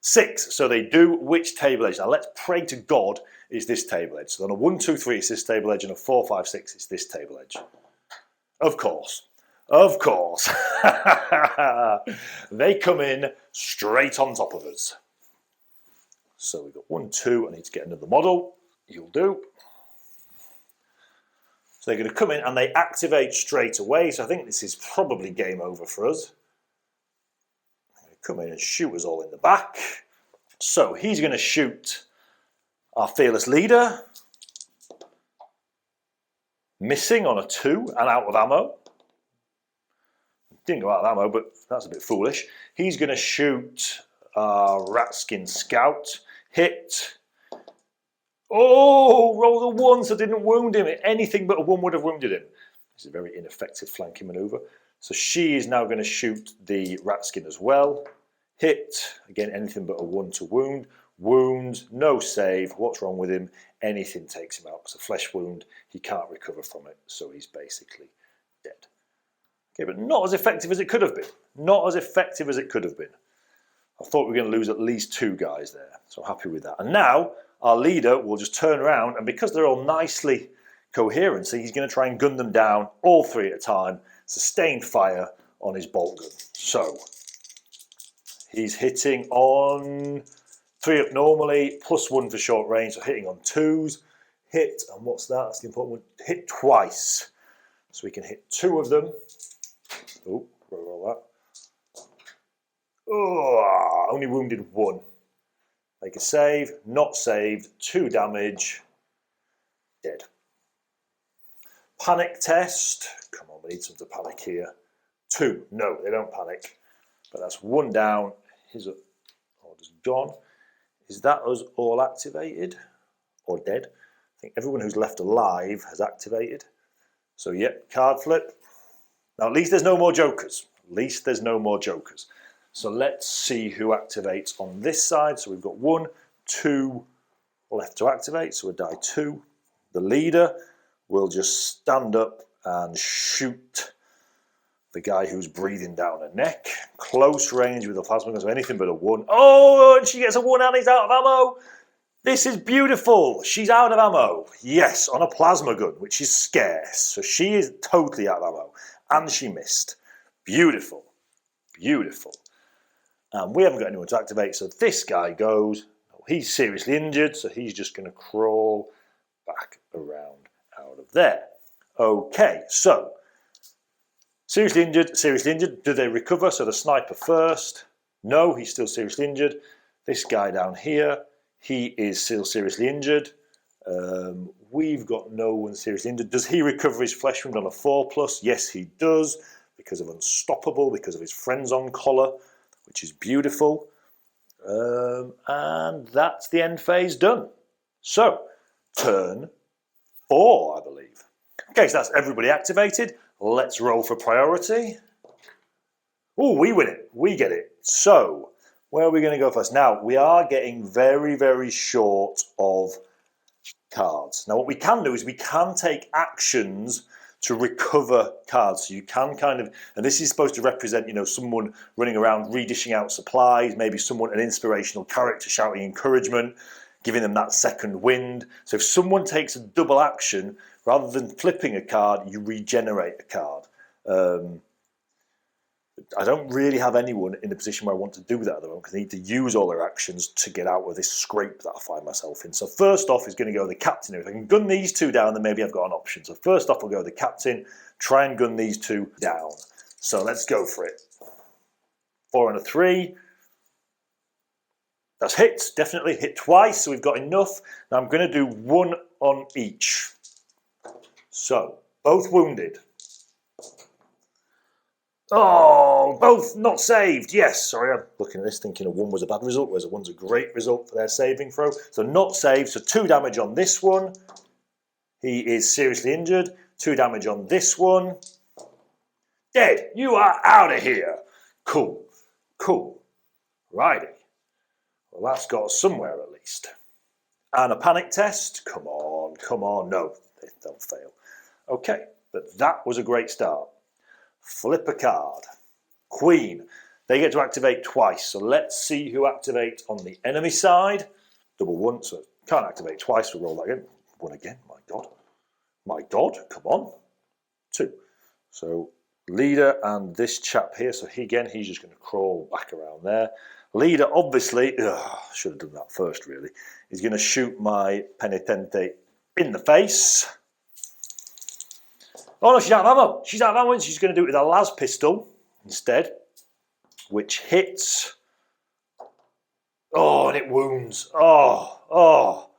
6, so they do which table edge? Now let's pray to God it's this table edge. So on a 1, 2, 3 it's this table edge, and a 4, 5, 6 it's this table edge. Of course. Of course. They come in straight on top of us. So we've got 1, 2, I need to get another model. You'll do. So they're going to come in and they activate straight away. So I think this is probably game over for us. They're going to come in and shoot us all in the back. So he's going to shoot our fearless leader. Missing on a 2 and out of ammo. Didn't go out of ammo, but that's a bit foolish. He's going to shoot our Ratskin scout. Hit. Oh, roll a 1, so didn't wound him. Anything but a 1 would have wounded him. This is a very ineffective flanking maneuver. So she is now going to shoot the Ratskin as well. Hit. Again, anything but a 1 to wound. Wound. No save. What's wrong with him? Anything takes him out. It's a flesh wound. He can't recover from it, so he's basically dead. Okay, but not as effective as it could have been. Not as effective as it could have been. I thought we were going to lose at least 2 guys there, so I'm happy with that. And now our leader will just turn around, and because they're all nicely coherent, so he's going to try and gun them down, all 3 at a time, sustained fire on his bolt gun. So he's hitting on 3 up normally, +1 for short range, so hitting on 2s. Hit, and what's that? That's the important one. Hit twice. So we can hit 2 of them. Oh, roll that. Oh, only wounded 1. Make a save, not saved, 2 damage, dead. Panic test. Come on, we need some to panic here. 2, no, they don't panic. But that's 1 down. His order's gone. Is that us all activated or dead? I think everyone who's left alive has activated. So yep, card flip. Now at least there's no more jokers. At least there's no more jokers. So let's see who activates on this side. So we've got 1, 2 left to activate. So we'll die 2. The leader will just stand up and shoot the guy who's breathing down her neck. Close range with a plasma gun, so anything but a 1. Oh, and she gets a 1 and he's out of ammo. This is beautiful. She's out of ammo. Yes, on a plasma gun, which is scarce. So she is totally out of ammo. And she missed. Beautiful. Beautiful. And we haven't got anyone to activate, so this guy goes. He's seriously injured, so he's just going to crawl back around out of there. Okay, so seriously injured, seriously injured. Do they recover? So the sniper first. No, he's still seriously injured. This guy down here, he is still seriously injured. We've got no one seriously injured. Does he recover his flesh wound on a 4+? Yes, he does, because of Unstoppable, because of his friends on collar, which is beautiful. And that's the end phase done. So, turn 4, I believe. Okay, so that's everybody activated. Let's roll for priority. Oh, we win it. We get it. So, where are we going to go first? Now, we are getting very, very short of cards. Now, what we can do is we can take actions to recover cards. So you can kind of, and this is supposed to represent, someone running around redishing out supplies, maybe someone, an inspirational character shouting encouragement, giving them that second wind. So if someone takes a double action, rather than flipping a card, you regenerate a card. I don't really have anyone in a position where I want to do that at the moment because I need to use all their actions to get out of this scrape that I find myself in. So first off is going to go the captain. If I can gun these two down, then maybe I've got an option. So first off, I'll go the captain, try and gun these two down. So let's go for it. 4 and a 3. That's hit, definitely hit twice, so we've got enough. Now I'm going to do 1 on each. So, both wounded. Oh, both not saved. Yes, sorry, I'm looking at this thinking a 1 was a bad result, whereas a 1's a great result for their saving throw. So not saved, so 2 damage on this one. He is seriously injured. 2 damage on this one. Dead. You are out of here. Cool. Cool. Righty. Well, that's got us somewhere at least. And a panic test. Come on, come on. No, they'll fail. Okay, but that was a great start. Flip a card. Queen. They get to activate twice. So let's see who activates on the enemy side. Double 1, so can't activate twice. We'll roll that again. 1 again. My God. My God. Come on. 2. So leader and this chap here. So he's just going to crawl back around there. Leader, obviously, should have done that first really. He's going to shoot my penitente in the face. Oh no, she's out of ammo. She's out of ammo. She's going to do it with a las pistol instead, which hits. Oh, and it wounds. Oh.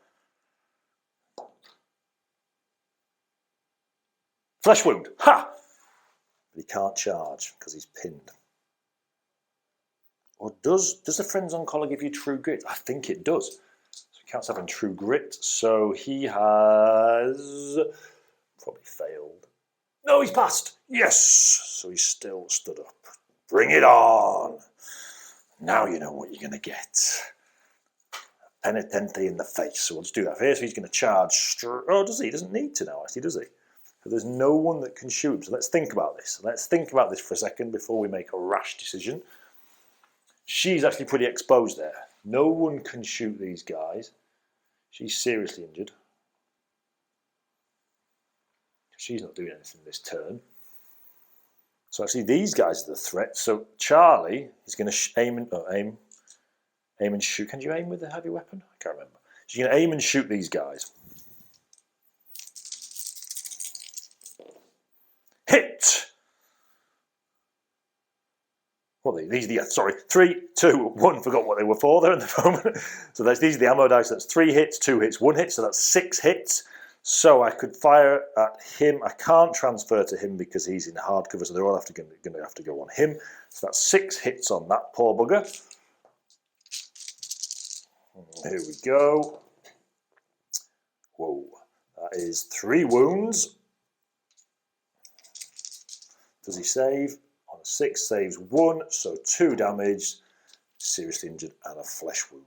Flesh wound. Ha! But he can't charge because he's pinned. Or does the Friends on Collar give you true grit? I think it does. So he counts having true grit. So he has probably failed. No, he's passed. Yes. So he's still stood up. Bring it on. Now you know what you're going to get. Penitente in the face. So we'll just do that here. So he's going to charge. Oh, does he? He doesn't need to now, actually, does he? So there's no one that can shoot. So let's think about this. Let's think about this for a second before we make a rash decision. She's actually pretty exposed there. No one can shoot these guys. She's seriously injured. She's not doing anything this turn. So actually these guys are the threat. So Charlie is going to aim and shoot. Can you aim with a heavy weapon? I can't remember. She's going to aim and shoot these guys. Hit! Well, sorry, 3, 2, 1. Forgot what they were for there in the moment. So these are the ammo dice. That's 3 hits, 2 hits, 1 hit. So that's 6 hits. So I could fire at him. I can't transfer to him because he's in hard cover. So they're all going to have to go on him. So that's 6 hits on that poor bugger. Here we go. Whoa, that is 3 wounds. Does he save? On a 6, saves 1, so 2 damage, seriously injured, and a flesh wound.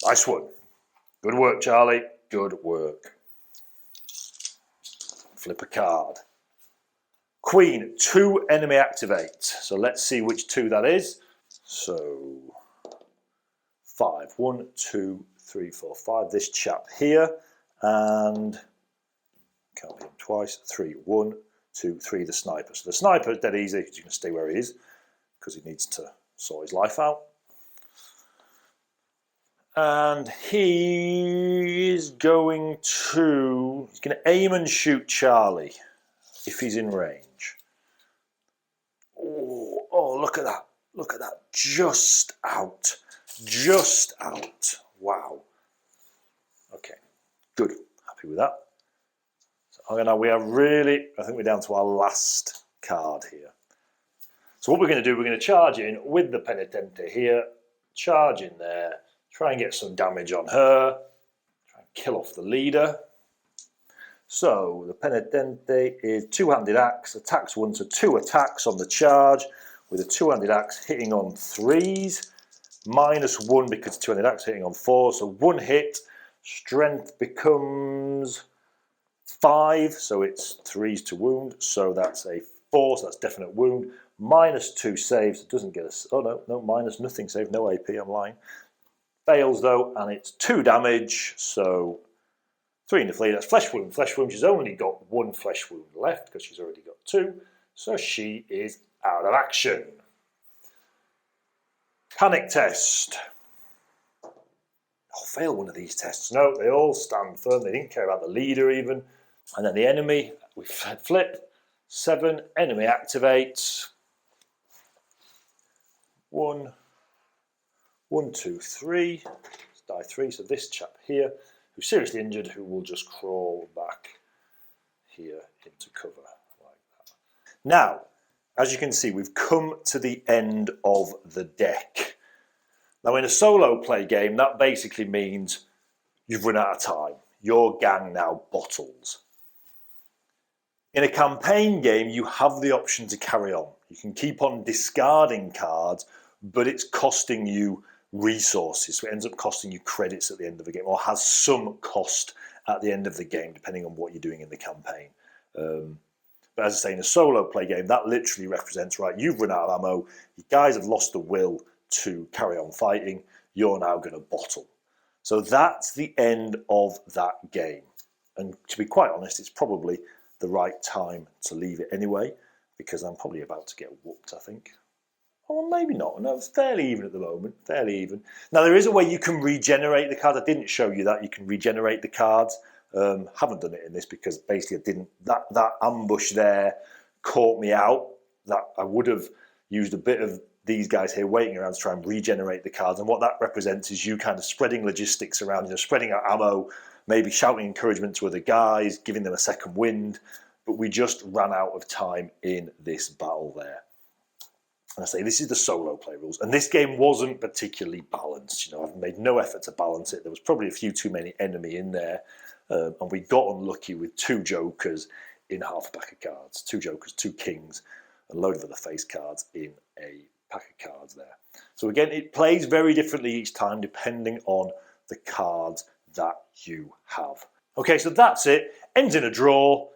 Nice one. Good work, Charlie. Good work. Flip a card. Queen, 2 enemy activate. So let's see which 2 that is. So 5. 1, 2, 3, 4, 5. This chap here. And can't be him twice. 3, 1, 2, 3. The sniper. So the sniper is dead easy because you can stay where he is because he needs to sort his life out. And he's going to aim and shoot Charlie if he's in range. Oh, look at that! Look at that! Just out. Just out. Wow. Okay. Good. Happy with that. So now we are really, I think we're down to our last card here. So what we're going to do, we're going to charge in with the penitente here. Charge in there. Try and get some damage on her. Try and kill off the leader. So the penitente is two-handed axe, attacks 1 to 2 attacks on the charge, with a two-handed axe hitting on 3s, -1 because two-handed axe hitting on 4, so 1 hit. Strength becomes 5, so it's 3s to wound, so that's a 4, so that's definite wound. -2 saves, it doesn't get a, oh no, minus nothing save, no AP, I'm lying. Fails though, and it's 2 damage, so 3 in the fleet, that's flesh wound. Flesh wound, she's only got 1 flesh wound left because she's already got 2, so she is out of action. Panic test. I'll fail one of these tests. No, they all stand firm, they didn't care about the leader even. And then the enemy, we flip, 7, enemy activates. 1, 1, 2, 3, die 3, so this chap here, who's seriously injured, who will just crawl back here into cover like that. Now, as you can see, we've come to the end of the deck. Now, in a solo play game, that basically means you've run out of time. Your gang now bottles. In a campaign game, you have the option to carry on. You can keep on discarding cards, but it's costing you resources, so it ends up costing you credits at the end of the game, or has some cost at the end of the game, depending on what you're doing in the campaign. But as I say, in a solo play game, that literally represents, right, you've run out of ammo, you guys have lost the will to carry on fighting, you're now going to bottle. So that's the end of that game. And to be quite honest, it's probably the right time to leave it anyway, because I'm probably about to get whooped, I think. Or maybe not. No, it's fairly even at the moment. Fairly even. Now, there is a way you can regenerate the cards. I didn't show you that. You can regenerate the cards. Haven't done it in this because basically I didn't. That ambush there caught me out. That I would have used a bit of these guys here waiting around to try and regenerate the cards. And what that represents is you kind of spreading logistics around, spreading out ammo, maybe shouting encouragement to other guys, giving them a second wind. But we just ran out of time in this battle there. And I say this is the solo play rules, and this game wasn't particularly balanced. I've made no effort to balance it. There was probably a few too many enemy in there, and we got unlucky with 2 jokers in half a pack of cards. 2 jokers, 2 kings, and a load of other face cards in a pack of cards there. So again, it plays very differently each time depending on the cards that you have. Okay, so that's it. Ends in a draw.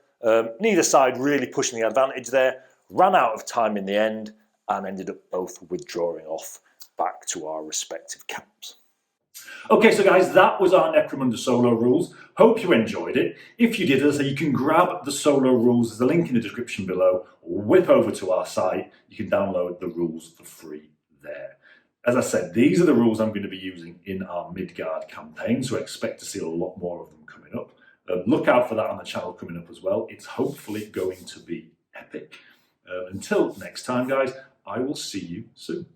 Neither side really pushing the advantage there. Ran out of time in the end, and ended up both withdrawing off back to our respective camps. Okay, so guys, that was our Necromunda solo rules. Hope you enjoyed it. If you did, as I say, you can grab the solo rules. There's a link in the description below. Whip over to our site. You can download the rules for free there. As I said, these are the rules I'm going to be using in our Midgard campaign, so expect to see a lot more of them coming up. Look out for that on the channel coming up as well. It's hopefully going to be epic. Until next time, guys, I will see you soon.